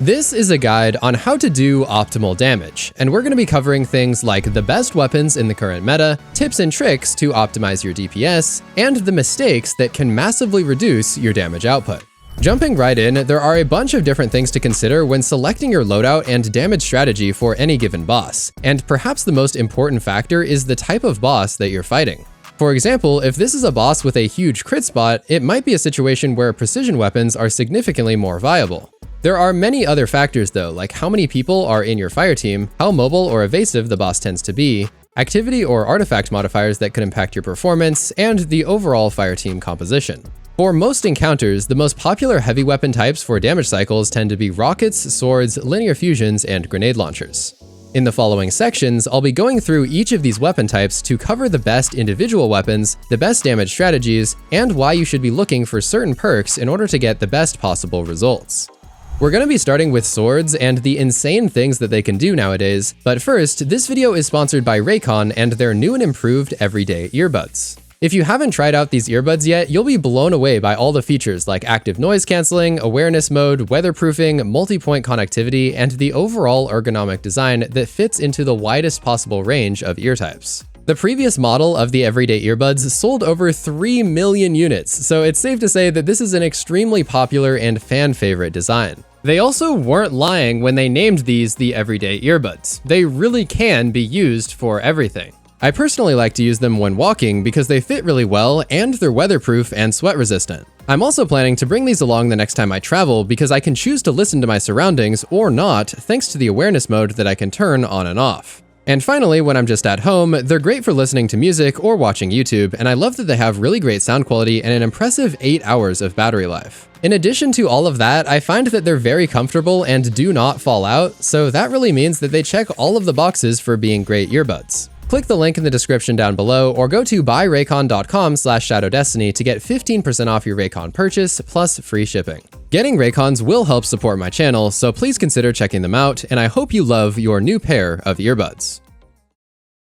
This is a guide on how to do optimal damage, and we're going to be covering things like the best weapons in the current meta, tips and tricks to optimize your DPS, and the mistakes that can massively reduce your damage output. Jumping right in, there are a bunch of different things to consider when selecting your loadout and damage strategy for any given boss, and perhaps the most important factor is the type of boss that you're fighting. For example, if this is a boss with a huge crit spot, it might be a situation where precision weapons are significantly more viable. There are many other factors though, like how many people are in your fire team, how mobile or evasive the boss tends to be, activity or artifact modifiers that could impact your performance, and the overall fire team composition. For most encounters, the most popular heavy weapon types for damage cycles tend to be rockets, swords, linear fusions, and grenade launchers. In the following sections, I'll be going through each of these weapon types to cover the best individual weapons, the best damage strategies, and why you should be looking for certain perks in order to get the best possible results. We're going to be starting with swords and the insane things that they can do nowadays, but first, this video is sponsored by Raycon and their new and improved everyday earbuds. If you haven't tried out these earbuds yet, you'll be blown away by all the features like active noise canceling, awareness mode, weatherproofing, multi-point connectivity, and the overall ergonomic design that fits into the widest possible range of ear types. The previous model of the everyday earbuds sold over 3 million units, so it's safe to say that this is an extremely popular and fan favorite design. They also weren't lying when they named these the everyday earbuds. They really can be used for everything. I personally like to use them when walking because they fit really well and they're weatherproof and sweat resistant. I'm also planning to bring these along the next time I travel because I can choose to listen to my surroundings or not thanks to the awareness mode that I can turn on and off. And finally, when I'm just at home, they're great for listening to music or watching YouTube, and I love that they have really great sound quality and an impressive 8 hours of battery life. In addition to all of that, I find that they're very comfortable and do not fall out, so that really means that they check all of the boxes for being great earbuds. Click the link in the description down below or go to buyraycon.com/shadowdestiny to get 15% off your Raycon purchase plus free shipping. Getting Raycons will help support my channel, so please consider checking them out, and I hope you love your new pair of earbuds.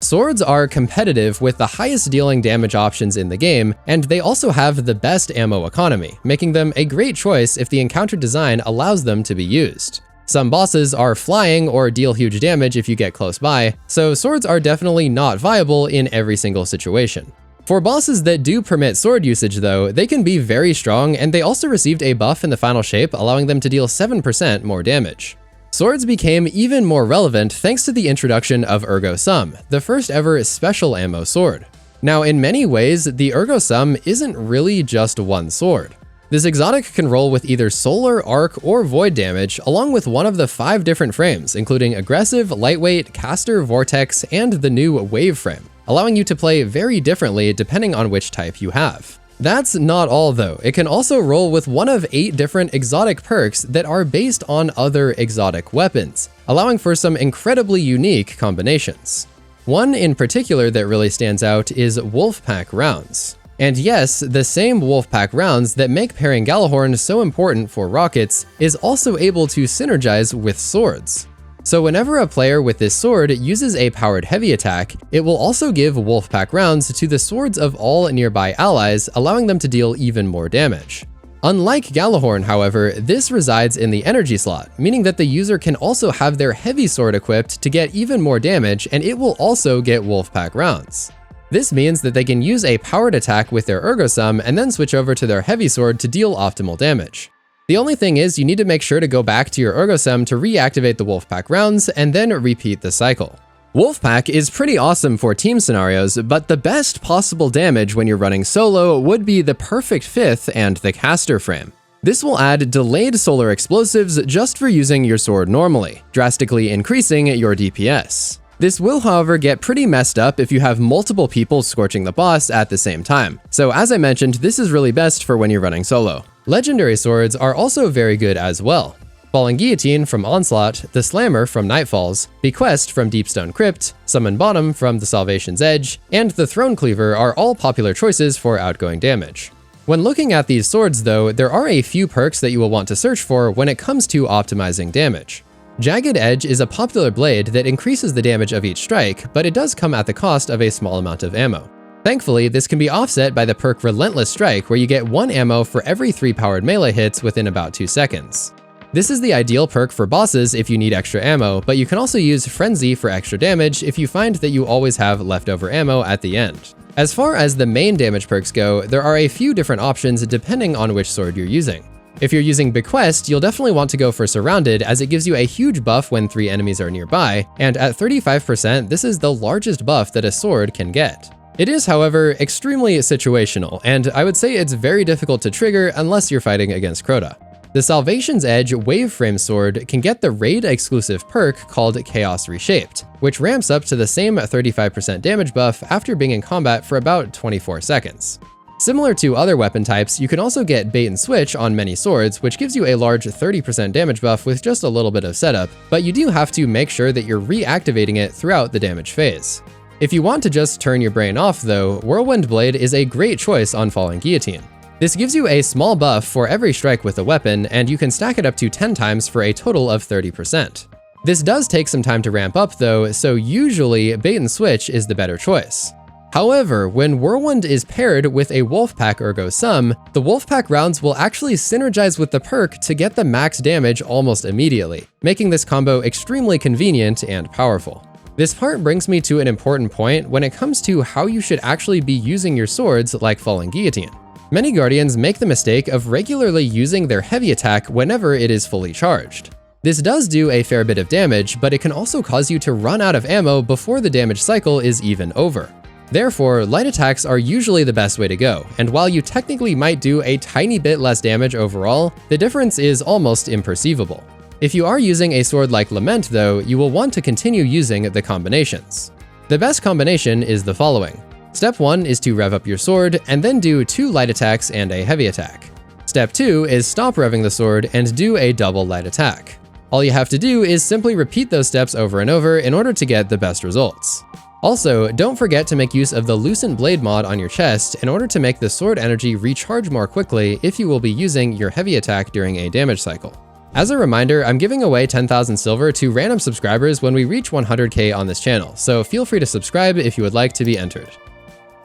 Swords are competitive with the highest dealing damage options in the game, and they also have the best ammo economy, making them a great choice if the encounter design allows them to be used. Some bosses are flying or deal huge damage if you get close by, so swords are definitely not viable in every single situation. For bosses that do permit sword usage though, they can be very strong, and they also received a buff in the final shape allowing them to deal 7% more damage. Swords became even more relevant thanks to the introduction of Ergo Sum, the first ever special ammo sword. Now in many ways, the Ergo Sum isn't really just one sword. This exotic can roll with either solar, arc, or void damage, along with one of the 5 different frames, including aggressive, lightweight, caster, vortex, and the new wave frame, allowing you to play very differently depending on which type you have. That's not all though. It can also roll with one of 8 different exotic perks that are based on other exotic weapons, allowing for some incredibly unique combinations. One in particular that really stands out is Wolfpack rounds. And yes, the same Wolfpack rounds that make pairing Gjallarhorn so important for rockets is also able to synergize with swords. So whenever a player with this sword uses a powered heavy attack, it will also give Wolfpack rounds to the swords of all nearby allies, allowing them to deal even more damage. Unlike Gjallarhorn, however, this resides in the energy slot, meaning that the user can also have their heavy sword equipped to get even more damage, and it will also get Wolfpack rounds. This means that they can use a powered attack with their Ergo Sum and then switch over to their heavy sword to deal optimal damage. The only thing is you need to make sure to go back to your Ergo Sum to reactivate the Wolfpack rounds and then repeat the cycle. Wolfpack is pretty awesome for team scenarios, but the best possible damage when you're running solo would be the perfect 5th and the caster frame. This will add delayed solar explosives just for using your sword normally, drastically increasing your DPS. This will, however, get pretty messed up if you have multiple people scorching the boss at the same time. So as I mentioned, this is really best for when you're running solo. Legendary swords are also very good as well. Falling Guillotine from Onslaught, the Slammer from Nightfalls, Bequest from Deepstone Crypt, Summon Bottom from the Salvation's Edge, and the Throne Cleaver are all popular choices for outgoing damage. When looking at these swords though, there are a few perks that you will want to search for when it comes to optimizing damage. Jagged Edge is a popular blade that increases the damage of each strike, but it does come at the cost of a small amount of ammo. Thankfully, this can be offset by the perk Relentless Strike, where you get 1 ammo for every 3 powered melee hits within about 2 seconds. This is the ideal perk for bosses if you need extra ammo, but you can also use Frenzy for extra damage if you find that you always have leftover ammo at the end. As far as the main damage perks go, there are a few different options depending on which sword you're using. If you're using Bequest, you'll definitely want to go for Surrounded, as it gives you a huge buff when 3 enemies are nearby, and at 35%, this is the largest buff that a sword can get. It is, however, extremely situational, and I would say it's very difficult to trigger unless you're fighting against Crota. The Salvation's Edge Wave Frame Sword can get the raid-exclusive perk called Chaos Reshaped, which ramps up to the same 35% damage buff after being in combat for about 24 seconds. Similar to other weapon types, you can also get Bait and Switch on many swords, which gives you a large 30% damage buff with just a little bit of setup, but you do have to make sure that you're reactivating it throughout the damage phase. If you want to just turn your brain off though, Whirlwind Blade is a great choice on Falling Guillotine. This gives you a small buff for every strike with a weapon, and you can stack it up to 10 times for a total of 30%. This does take some time to ramp up though, so usually Bait and Switch is the better choice. However, when Whirlwind is paired with a Wolfpack Ergo Sum, the Wolfpack rounds will actually synergize with the perk to get the max damage almost immediately, making this combo extremely convenient and powerful. This part brings me to an important point when it comes to how you should actually be using your swords like Falling Guillotine. Many Guardians make the mistake of regularly using their heavy attack whenever it is fully charged. This does do a fair bit of damage, but it can also cause you to run out of ammo before the damage cycle is even over. Therefore, light attacks are usually the best way to go, and while you technically might do a tiny bit less damage overall, the difference is almost imperceivable. If you are using a sword like Lament though, you will want to continue using the combinations. The best combination is the following. Step 1 is to rev up your sword, and then do 2 light attacks and a heavy attack. Step 2 is stop revving the sword and do a double light attack. All you have to do is simply repeat those steps over and over in order to get the best results. Also, don't forget to make use of the Lucent Blade mod on your chest in order to make the sword energy recharge more quickly if you will be using your heavy attack during a damage cycle. As a reminder, I'm giving away 10,000 silver to random subscribers when we reach 100k on this channel, so feel free to subscribe if you would like to be entered.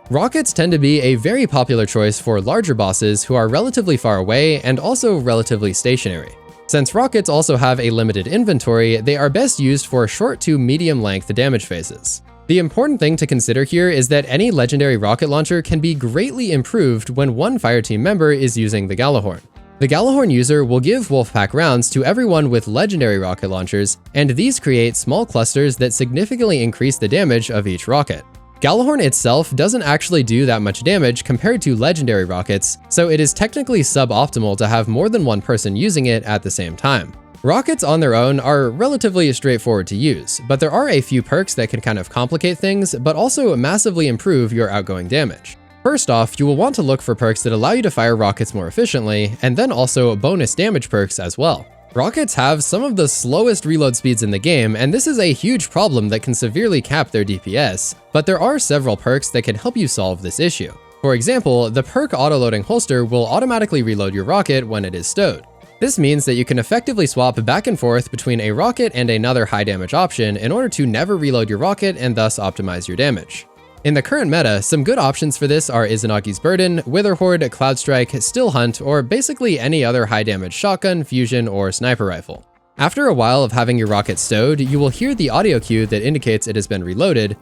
Rockets tend to be a very popular choice for larger bosses who are relatively far away and also relatively stationary. Since rockets also have a limited inventory, they are best used for short to medium length damage phases. The important thing to consider here is that any legendary rocket launcher can be greatly improved when one fireteam member is using the Gjallarhorn. The Gjallarhorn user will give Wolfpack rounds to everyone with legendary rocket launchers, and these create small clusters that significantly increase the damage of each rocket. Gjallarhorn itself doesn't actually do that much damage compared to legendary rockets, so it is technically suboptimal to have more than one person using it at the same time. Rockets on their own are relatively straightforward to use, but there are a few perks that can kind of complicate things, but also massively improve your outgoing damage. First off, you will want to look for perks that allow you to fire rockets more efficiently, and then also bonus damage perks as well. Rockets have some of the slowest reload speeds in the game, and this is a huge problem that can severely cap their DPS, but there are several perks that can help you solve this issue. For example, the perk Autoloading Holster will automatically reload your rocket when it is stowed. This means that you can effectively swap back and forth between a rocket and another high damage option in order to never reload your rocket and thus optimize your damage. In the current meta, some good options for this are Izanagi's Burden, Witherhoard, Cloudstrike, Still Hunt, or basically any other high damage shotgun, fusion, or sniper rifle. After a while of having your rocket stowed, you will hear the audio cue that indicates it has been reloaded,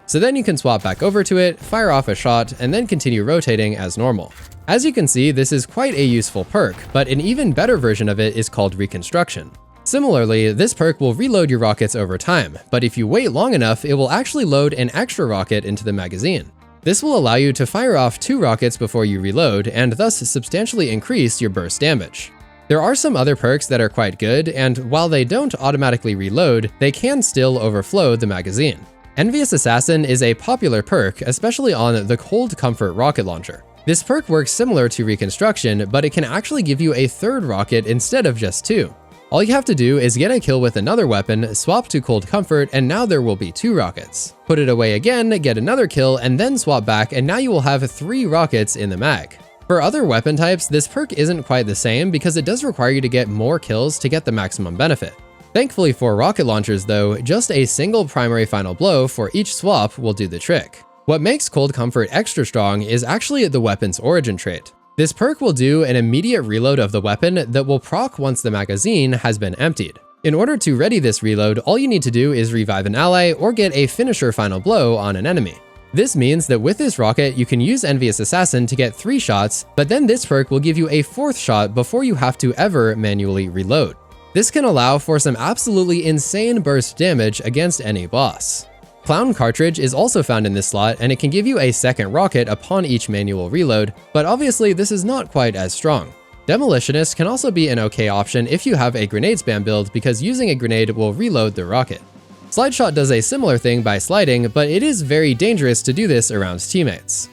so then you can swap back over to it, fire off a shot, and then continue rotating as normal. As you can see, this is quite a useful perk, but an even better version of it is called Reconstruction. Similarly, this perk will reload your rockets over time, but if you wait long enough, it will actually load an extra rocket into the magazine. This will allow you to fire off 2 rockets before you reload, and thus substantially increase your burst damage. There are some other perks that are quite good, and while they don't automatically reload, they can still overflow the magazine. Envious Assassin is a popular perk, especially on the Cold Comfort rocket launcher. This perk works similar to Reconstruction, but it can actually give you a 3rd rocket instead of just 2. All you have to do is get a kill with another weapon, swap to Cold Comfort, and now there will be 2 rockets. Put it away again, get another kill, and then swap back, and now you will have 3 rockets in the mag. For other weapon types, this perk isn't quite the same because it does require you to get more kills to get the maximum benefit. Thankfully for rocket launchers though, just a single primary final blow for each swap will do the trick. What makes Cold Comfort extra strong is actually the weapon's origin trait. This perk will do an immediate reload of the weapon that will proc once the magazine has been emptied. In order to ready this reload, all you need to do is revive an ally or get a finisher final blow on an enemy. This means that with this rocket, you can use Envious Assassin to get 3 shots, but then this perk will give you a 4th shot before you have to ever manually reload. This can allow for some absolutely insane burst damage against any boss. Clown Cartridge is also found in this slot, and it can give you a 2nd rocket upon each manual reload, but obviously this is not quite as strong. Demolitionist can also be an okay option if you have a grenade spam build, because using a grenade will reload the rocket. Slide Shot does a similar thing by sliding, but it is very dangerous to do this around teammates.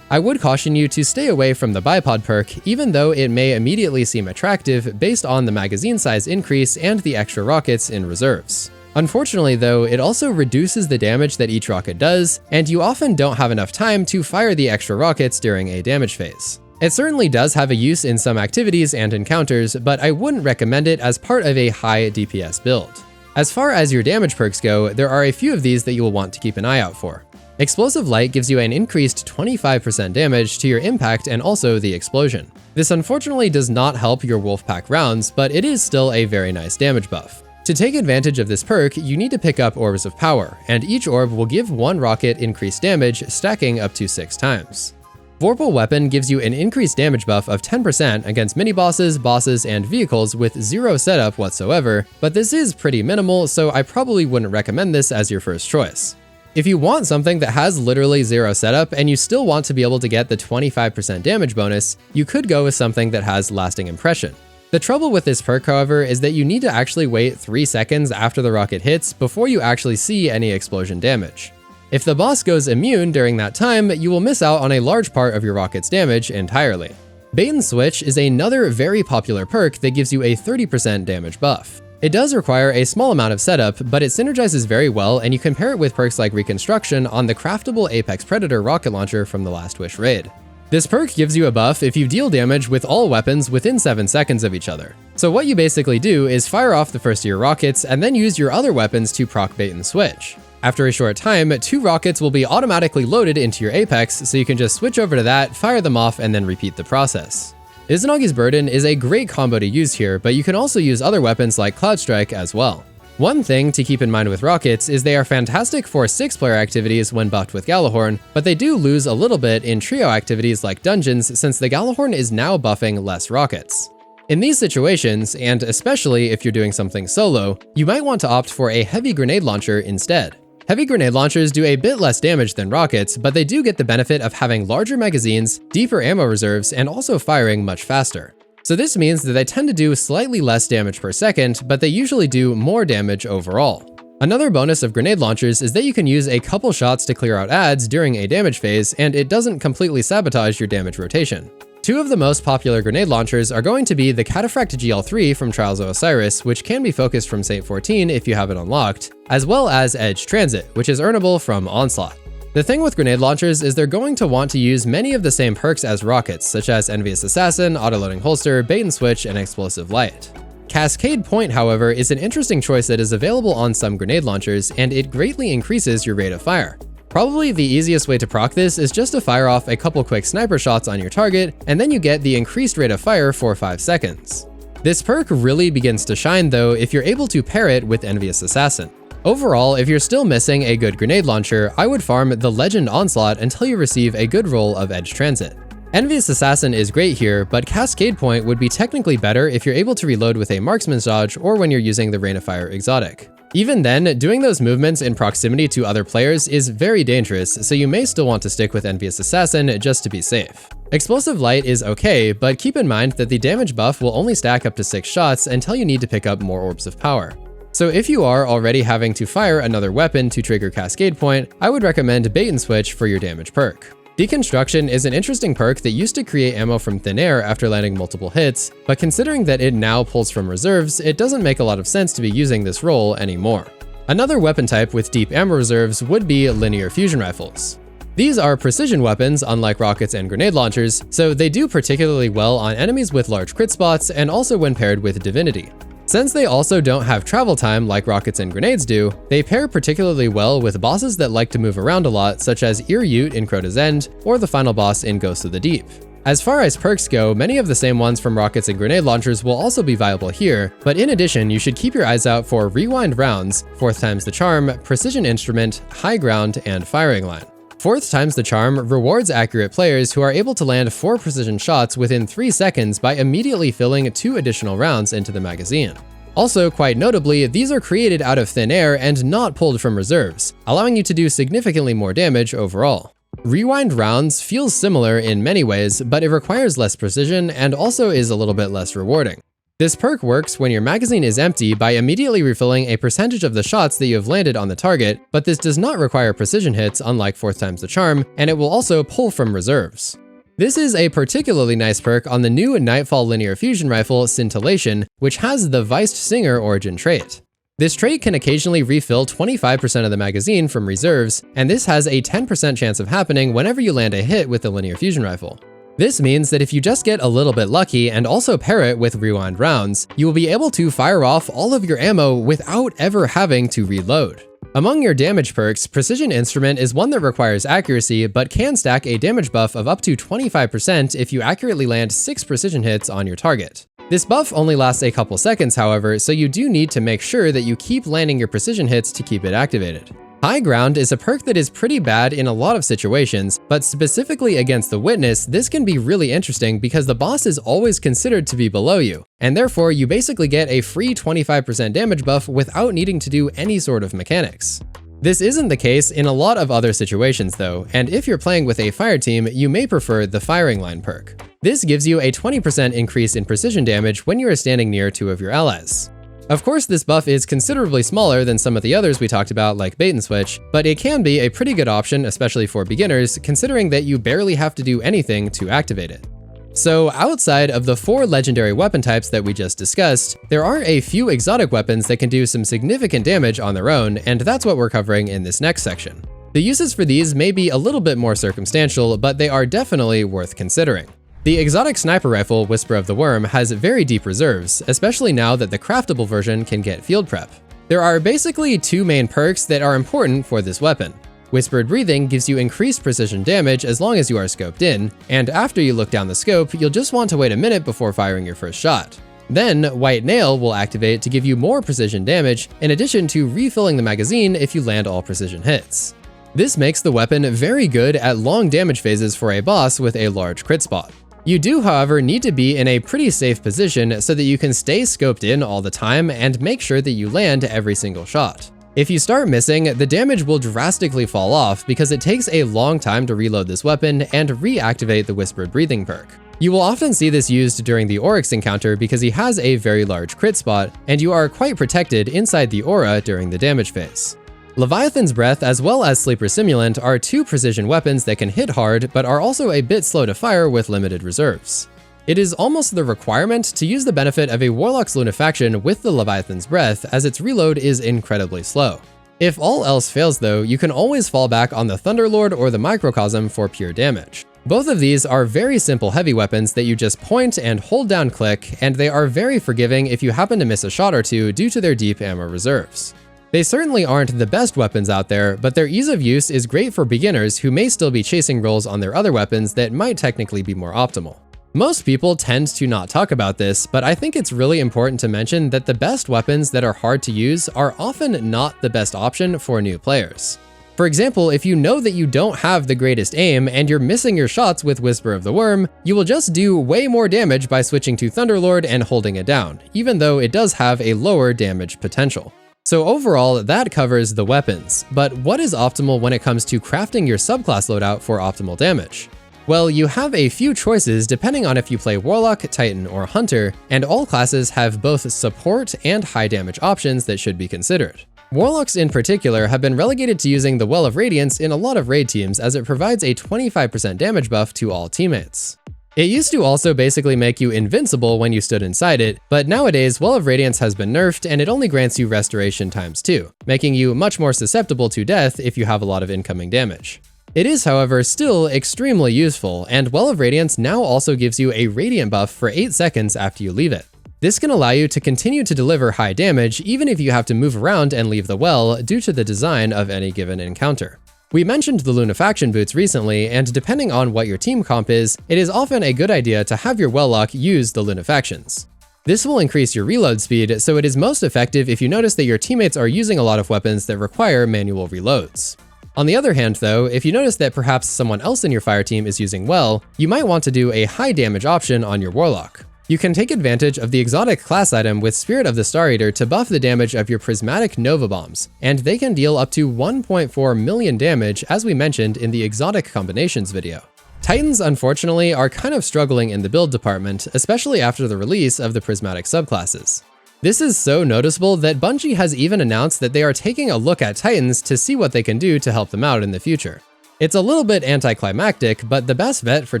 I would caution you to stay away from the bipod perk, even though it may immediately seem attractive based on the magazine size increase and the extra rockets in reserves. Unfortunately though, it also reduces the damage that each rocket does, and you often don't have enough time to fire the extra rockets during a damage phase. It certainly does have a use in some activities and encounters, but I wouldn't recommend it as part of a high DPS build. As far as your damage perks go, there are a few of these that you will want to keep an eye out for. Explosive Light gives you an increased 25% damage to your impact and also the explosion. This unfortunately does not help your Wolfpack rounds, but it is still a very nice damage buff. To take advantage of this perk, you need to pick up Orbs of Power, and each orb will give 1 rocket increased damage, stacking up to 6 times. Vorpal Weapon gives you an increased damage buff of 10% against mini-bosses, bosses, and vehicles with 0 setup whatsoever, but this is pretty minimal, so I probably wouldn't recommend this as your first choice. If you want something that has literally 0 setup and you still want to be able to get the 25% damage bonus, you could go with something that has Lasting Impression. The trouble with this perk, however, is that you need to actually wait 3 seconds after the rocket hits before you actually see any explosion damage. If the boss goes immune during that time, you will miss out on a large part of your rocket's damage entirely. Bait and Switch is another very popular perk that gives you a 30% damage buff. It does require a small amount of setup, but it synergizes very well, and you can pair it with perks like Reconstruction on the craftable Apex Predator rocket launcher from the Last Wish raid. This perk gives you a buff if you deal damage with all weapons within 7 seconds of each other. So what you basically do is fire off the first of your rockets and then use your other weapons to proc Bait and Switch. After a short time, 2 rockets will be automatically loaded into your Apex, so you can just switch over to that, fire them off, and then repeat the process. Izanagi's Burden is a great combo to use here, but you can also use other weapons like Cloud Strike as well. One thing to keep in mind with rockets is they are fantastic for 6-player activities when buffed with Gjallarhorn, but they do lose a little bit in trio activities like dungeons since the Gjallarhorn is now buffing less rockets. In these situations, and especially if you're doing something solo, you might want to opt for a heavy grenade launcher instead. Heavy grenade launchers do a bit less damage than rockets, but they do get the benefit of having larger magazines, deeper ammo reserves, and also firing much faster. So this means that they tend to do slightly less damage per second, but they usually do more damage overall. Another bonus of grenade launchers is that you can use a couple shots to clear out adds during a damage phase, and it doesn't completely sabotage your damage rotation. 2 of the most popular grenade launchers are going to be the Cataphract GL3 from Trials of Osiris, which can be focused from Saint 14 if you have it unlocked, as well as Edge Transit, which is earnable from Onslaught. The thing with grenade launchers is they're going to want to use many of the same perks as rockets, such as Envious Assassin, Autoloading Holster, Bait and Switch, and Explosive Light. Cascade Point, however, is an interesting choice that is available on some grenade launchers, and it greatly increases your rate of fire. Probably the easiest way to proc this is just to fire off a couple quick sniper shots on your target, and then you get the increased rate of fire for 5 seconds. This perk really begins to shine though if you're able to pair it with Envious Assassin. Overall, if you're still missing a good grenade launcher, I would farm the Legend Onslaught until you receive a good roll of Edge Transit. Envious Assassin is great here, but Cascade Point would be technically better if you're able to reload with a Marksman's Dodge or when you're using the Rain of Fire exotic. Even then, doing those movements in proximity to other players is very dangerous, so you may still want to stick with Envious Assassin just to be safe. Explosive Light is okay, but keep in mind that the damage buff will only stack up to 6 shots until you need to pick up more Orbs of Power. So if you are already having to fire another weapon to trigger Cascade Point, I would recommend Bait and Switch for your damage perk. Deconstruction is an interesting perk that used to create ammo from thin air after landing multiple hits, but considering that it now pulls from reserves, it doesn't make a lot of sense to be using this role anymore. Another weapon type with deep ammo reserves would be linear fusion rifles. These are precision weapons, unlike rockets and grenade launchers, so they do particularly well on enemies with large crit spots and also when paired with Divinity. Since they also don't have travel time like rockets and grenades do, they pair particularly well with bosses that like to move around a lot, such as Ear Ute in Crota's End or the final boss in Ghost of the Deep. As far as perks go, many of the same ones from rockets and grenade launchers will also be viable here, but in addition, you should keep your eyes out for Rewind Rounds, 4th times the Charm, Precision Instrument, High Ground, and Firing Line. 4th times the Charm rewards accurate players who are able to land 4 precision shots within 3 seconds by immediately filling 2 additional rounds into the magazine. Also, quite notably, these are created out of thin air and not pulled from reserves, allowing you to do significantly more damage overall. Rewind Rounds feels similar in many ways, but it requires less precision and also is a little bit less rewarding. This perk works when your magazine is empty by immediately refilling a percentage of the shots that you have landed on the target, but this does not require precision hits unlike 4th times the Charm, and it will also pull from reserves. This is a particularly nice perk on the new Nightfall Linear Fusion Rifle Scintillation, which has the Viced Singer origin trait. This trait can occasionally refill 25% of the magazine from reserves, and this has a 10% chance of happening whenever you land a hit with the Linear Fusion Rifle. This means that if you just get a little bit lucky and also pair it with Rewind Rounds, you will be able to fire off all of your ammo without ever having to reload. Among your damage perks, Precision Instrument is one that requires accuracy but can stack a damage buff of up to 25% if you accurately land 6 precision hits on your target. This buff only lasts a couple seconds, however, so you do need to make sure that you keep landing your precision hits to keep it activated. High Ground is a perk that is pretty bad in a lot of situations, but specifically against the Witness, this can be really interesting because the boss is always considered to be below you, and therefore you basically get a free 25% damage buff without needing to do any sort of mechanics. This isn't the case in a lot of other situations though, and if you're playing with a fire team, you may prefer the Firing Line perk. This gives you a 20% increase in precision damage when you are standing near 2 of your allies. Of course, this buff is considerably smaller than some of the others we talked about like Bait and Switch, but it can be a pretty good option, especially for beginners, considering that you barely have to do anything to activate it. So outside of the 4 legendary weapon types that we just discussed, there are a few exotic weapons that can do some significant damage on their own, and that's what we're covering in this next section. The uses for these may be a little bit more circumstantial, but they are definitely worth considering. The exotic sniper rifle, Whisper of the Worm, has very deep reserves, especially now that the craftable version can get field prep. There are basically 2 main perks that are important for this weapon. Whispered Breathing gives you increased precision damage as long as you are scoped in, and after you look down the scope, you'll just want to wait a minute before firing your first shot. Then, White Nail will activate to give you more precision damage, in addition to refilling the magazine if you land all precision hits. This makes the weapon very good at long damage phases for a boss with a large crit spot. You do, however, need to be in a pretty safe position so that you can stay scoped in all the time and make sure that you land every single shot. If you start missing, the damage will drastically fall off because it takes a long time to reload this weapon and reactivate the Whispered Breathing perk. You will often see this used during the Oryx encounter because he has a very large crit spot, and you are quite protected inside the aura during the damage phase. Leviathan's Breath as well as Sleeper Simulant are 2 precision weapons that can hit hard, but are also a bit slow to fire with limited reserves. It is almost the requirement to use the benefit of a Warlock's Lunafaction with the Leviathan's Breath, as its reload is incredibly slow. If all else fails though, you can always fall back on the Thunderlord or the Microcosm for pure damage. Both of these are very simple heavy weapons that you just point and hold down click, and they are very forgiving if you happen to miss a shot or two due to their deep ammo reserves. They certainly aren't the best weapons out there, but their ease of use is great for beginners who may still be chasing rolls on their other weapons that might technically be more optimal. Most people tend to not talk about this, but I think it's really important to mention that the best weapons that are hard to use are often not the best option for new players. For example, if you know that you don't have the greatest aim and you're missing your shots with Whisper of the Worm, you will just do way more damage by switching to Thunderlord and holding it down, even though it does have a lower damage potential. So overall, that covers the weapons, but what is optimal when it comes to crafting your subclass loadout for optimal damage? Well, you have a few choices depending on if you play Warlock, Titan, or Hunter, and all classes have both support and high damage options that should be considered. Warlocks in particular have been relegated to using the Well of Radiance in a lot of raid teams as it provides a 25% damage buff to all teammates. It used to also basically make you invincible when you stood inside it, but nowadays Well of Radiance has been nerfed and it only grants you restoration ×2, making you much more susceptible to death if you have a lot of incoming damage. It is, however, still extremely useful, and Well of Radiance now also gives you a radiant buff for 8 seconds after you leave it. This can allow you to continue to deliver high damage even if you have to move around and leave the well due to the design of any given encounter. We mentioned the Lunafaction boots recently, and depending on what your team comp is, it is often a good idea to have your Wellock use the Lunafactions. This will increase your reload speed, so it is most effective if you notice that your teammates are using a lot of weapons that require manual reloads. On the other hand though, if you notice that perhaps someone else in your fire team is using well, you might want to do a high damage option on your Warlock. You can take advantage of the exotic class item with Spirit of the Star Eater to buff the damage of your prismatic Nova Bombs, and they can deal up to 1.4 million damage as we mentioned in the exotic combinations video. Titans unfortunately are kind of struggling in the build department, especially after the release of the prismatic subclasses. This is so noticeable that Bungie has even announced that they are taking a look at Titans to see what they can do to help them out in the future. It's a little bit anticlimactic, but the best bet for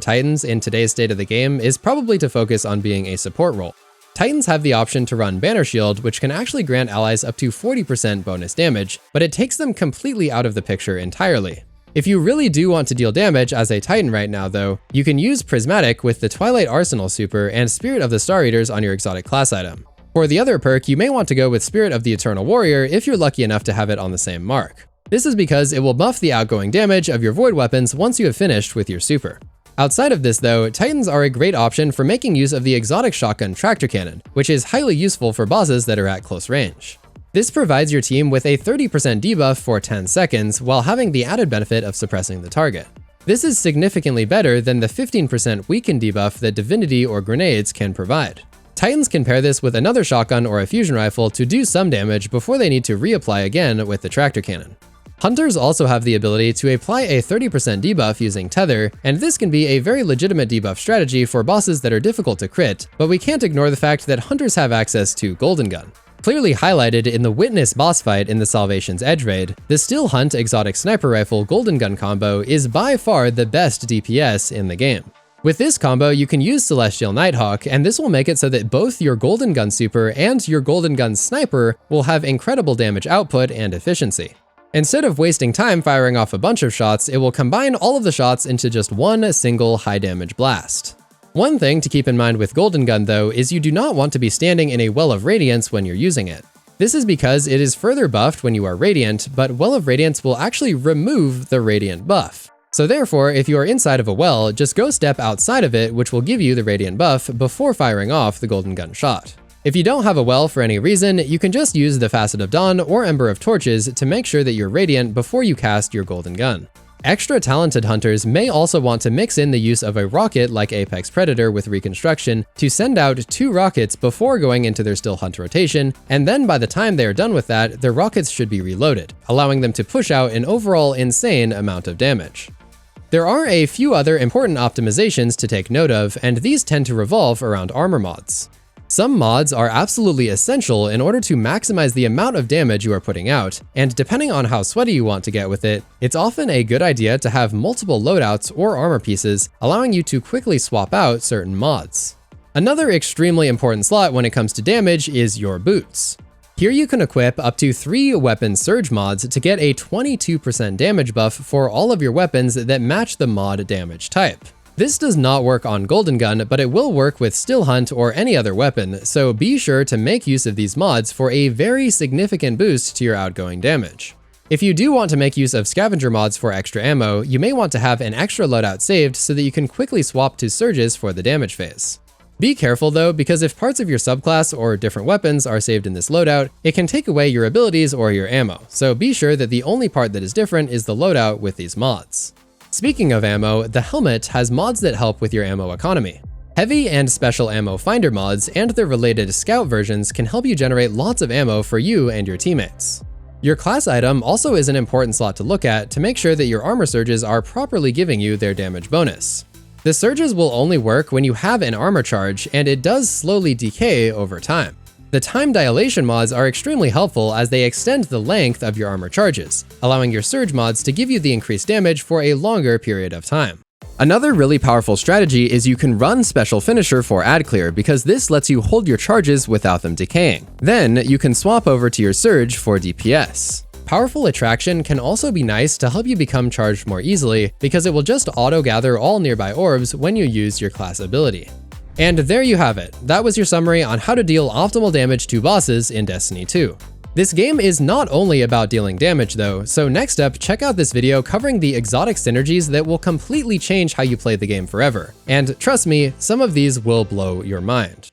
Titans in today's state of the game is probably to focus on being a support role. Titans have the option to run Banner Shield, which can actually grant allies up to 40% bonus damage, but it takes them completely out of the picture entirely. If you really do want to deal damage as a Titan right now though, you can use Prismatic with the Twilight Arsenal super and Spirit of the Star Eaters on your exotic class item. For the other perk, you may want to go with Spirit of the Eternal Warrior if you're lucky enough to have it on the same mark. This is because it will buff the outgoing damage of your void weapons once you have finished with your super. Outside of this though, Titans are a great option for making use of the exotic shotgun tractor cannon, which is highly useful for bosses that are at close range. This provides your team with a 30% debuff for 10 seconds while having the added benefit of suppressing the target. This is significantly better than the 15% weaken debuff that Divinity or grenades can provide. Titans can pair this with another shotgun or a fusion rifle to do some damage before they need to reapply again with the tractor cannon. Hunters also have the ability to apply a 30% debuff using Tether, and this can be a very legitimate debuff strategy for bosses that are difficult to crit, but we can't ignore the fact that Hunters have access to Golden Gun. Clearly highlighted in the Witness boss fight in the Salvation's Edge raid, the Still Hunt exotic sniper rifle Golden Gun combo is by far the best DPS in the game. With this combo, you can use Celestial Nighthawk, and this will make it so that both your Golden Gun super and your Golden Gun sniper will have incredible damage output and efficiency. Instead of wasting time firing off a bunch of shots, it will combine all of the shots into just one single high damage blast. One thing to keep in mind with Golden Gun though is you do not want to be standing in a Well of Radiance when you're using it. This is because it is further buffed when you are Radiant, but Well of Radiance will actually remove the Radiant buff. So therefore, if you are inside of a well, just go step outside of it, which will give you the Radiant buff before firing off the Golden Gun shot. If you don't have a well for any reason, you can just use the Facet of Dawn or Ember of Torches to make sure that you're Radiant before you cast your Golden Gun. Extra talented hunters may also want to mix in the use of a rocket like Apex Predator with Reconstruction to send out 2 rockets before going into their Still Hunt rotation, and then by the time they are done with that, their rockets should be reloaded, allowing them to push out an overall insane amount of damage. There are a few other important optimizations to take note of, and these tend to revolve around armor mods. Some mods are absolutely essential in order to maximize the amount of damage you are putting out, and depending on how sweaty you want to get with it, it's often a good idea to have multiple loadouts or armor pieces, allowing you to quickly swap out certain mods. Another extremely important slot when it comes to damage is your boots. Here you can equip up to 3 weapon surge mods to get a 22% damage buff for all of your weapons that match the mod damage type. This does not work on Golden Gun, but it will work with Still Hunt or any other weapon, so be sure to make use of these mods for a very significant boost to your outgoing damage. If you do want to make use of scavenger mods for extra ammo, you may want to have an extra loadout saved so that you can quickly swap to surges for the damage phase. Be careful though, because if parts of your subclass or different weapons are saved in this loadout, it can take away your abilities or your ammo, so be sure that the only part that is different is the loadout with these mods. Speaking of ammo, the helmet has mods that help with your ammo economy. Heavy and special ammo finder mods and their related scout versions can help you generate lots of ammo for you and your teammates. Your class item also is an important slot to look at to make sure that your armor surges are properly giving you their damage bonus. The surges will only work when you have an armor charge, and it does slowly decay over time. The time dilation mods are extremely helpful as they extend the length of your armor charges, allowing your surge mods to give you the increased damage for a longer period of time. Another really powerful strategy is you can run Special Finisher for ad clear because this lets you hold your charges without them decaying. Then you can swap over to your surge for DPS. Powerful Attraction can also be nice to help you become charged more easily because it will just auto-gather all nearby orbs when you use your class ability. And there you have it. That was your summary on how to deal optimal damage to bosses in Destiny 2. This game is not only about dealing damage though, so next up, check out this video covering the exotic synergies that will completely change how you play the game forever. And trust me, some of these will blow your mind.